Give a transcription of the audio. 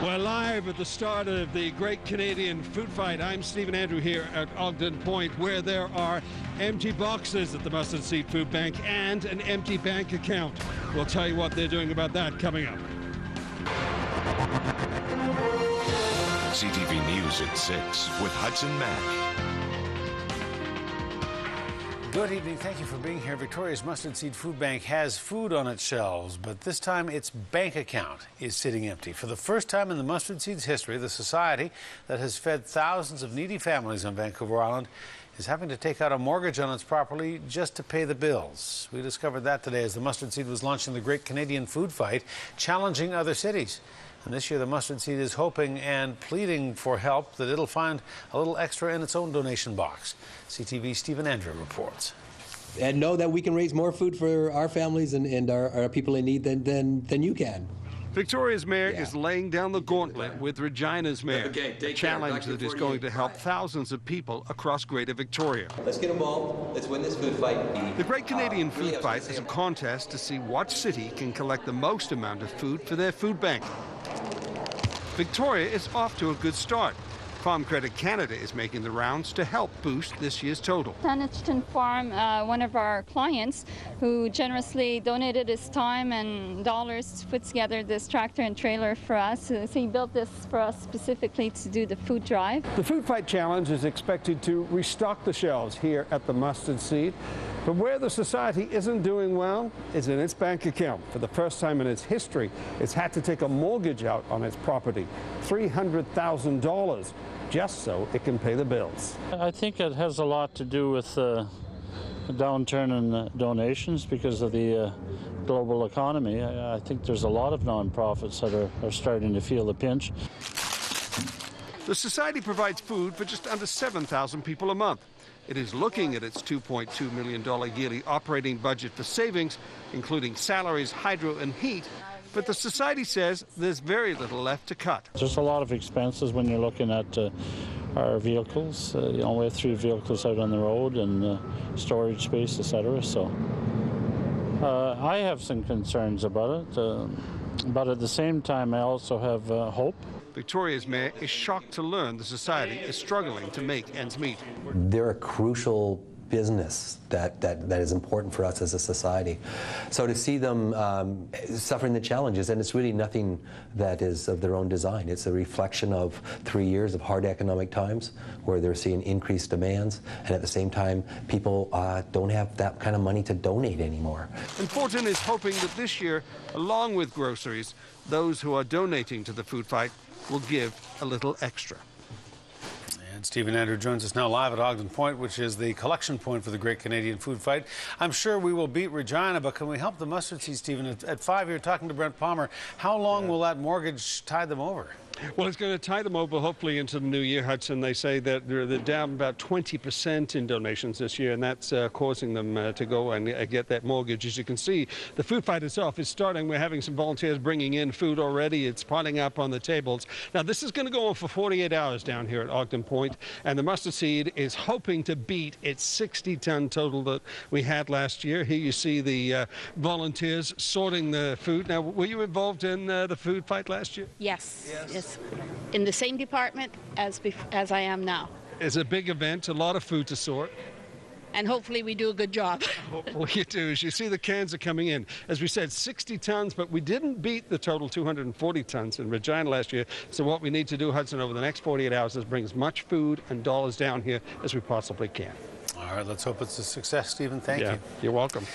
We're live at the start of the Great Canadian Food Fight. I'm Stephen Andrew here at Ogden Point, where there are empty boxes at the Mustard Seed Food Bank and an empty bank account. We'll tell you what they're doing about that coming up. CTV News at 6 with Hudson Mack. Good evening. Thank you for being here. Victoria's Mustard Seed Food Bank has food on its shelves, but this time its bank account is sitting empty. For the first time in the Mustard Seed's history, the society that has fed thousands of needy families on Vancouver Island is having to take out a mortgage on its property just to pay the bills. We discovered that today as the Mustard Seed was launching the Great Canadian Food Fight, challenging other cities. And this year, the Mustard Seed is hoping and pleading for help that it'll find a little extra in its own donation box. CTV's Stephen Andrew reports. And know that we can raise more food for our families and our people in need than you can. Victoria's mayor is laying down the gauntlet with Regina's mayor, a challenge that is going to help thousands of people across Greater Victoria. Let's get involved. Let's win this food fight. The Great Canadian Food Fight is a contest to see what city can collect the most amount of food for their food bank. Victoria is off to a good start. Farm Credit Canada is making the rounds to help boost this year's total. Sannichton Farm, one of our clients who generously donated his time and dollars to put together this tractor and trailer for us. So he built this for us specifically to do the food drive. The Food Fight Challenge is expected to restock the shelves here at the Mustard Seed. But where the society isn't doing well is in its bank account. For the first time in its history, it's had to take a mortgage out on its property, $300,000, just so it can pay the bills. I think it has a lot to do with the downturn in donations because of the global economy. I think there's a lot of nonprofits that are starting to feel the pinch. The society provides food for just under 7,000 people a month. It is looking at its $2.2 million yearly operating budget for savings, including salaries, hydro and heat, but the society says there's very little left to cut. There's a lot of expenses when you're looking at our vehicles. We have 3 vehicles out on the road and storage space, etc. So I have some concerns about it, but at the same time I also have hope. Victoria's mayor is shocked to learn the society is struggling to make ends meet. They're a crucial business that is important for us as a society. So to see them suffering the challenges, and it's really nothing that is of their own design. It's a reflection of 3 years of hard economic times where they're seeing increased demands, and at the same time, people don't have that kind of money to donate anymore. And Fortin is hoping that this year, along with groceries, those who are donating to the food fight will give a little extra. And Stephen Andrew joins us now live at Ogden Point, which is the collection point for the Great Canadian Food Fight. I'm sure we will beat Regina, but can we help the Mustard Seed, Stephen? At 5, you're talking to Brent Palmer. How long will that mortgage tie them over? Well, it's going to tie them over hopefully into the new year, Hudson. They say that they're down about 20% in donations this year, and that's causing them to go and get that mortgage. As you can see, the food fight itself is starting. We're having some volunteers bringing in food already. It's piling up on the tables. Now, this is going to go on for 48 hours down here at Ogden Point, and the Mustard Seed is hoping to beat its 60-ton total that we had last year. Here you see the volunteers sorting the food. Now, were you involved in the food fight last year? Yes. In the same department as I am now. It's a big event, a lot of food to sort. And hopefully we do a good job. Hopefully you do. As you see, the cans are coming in. As we said, 60 tons, but we didn't beat the total 240 tons in Regina last year. So what we need to do, Hudson, over the next 48 hours is bring as much food and dollars down here as we possibly can. All right, let's hope it's a success, Stephen. Thank you. You're welcome.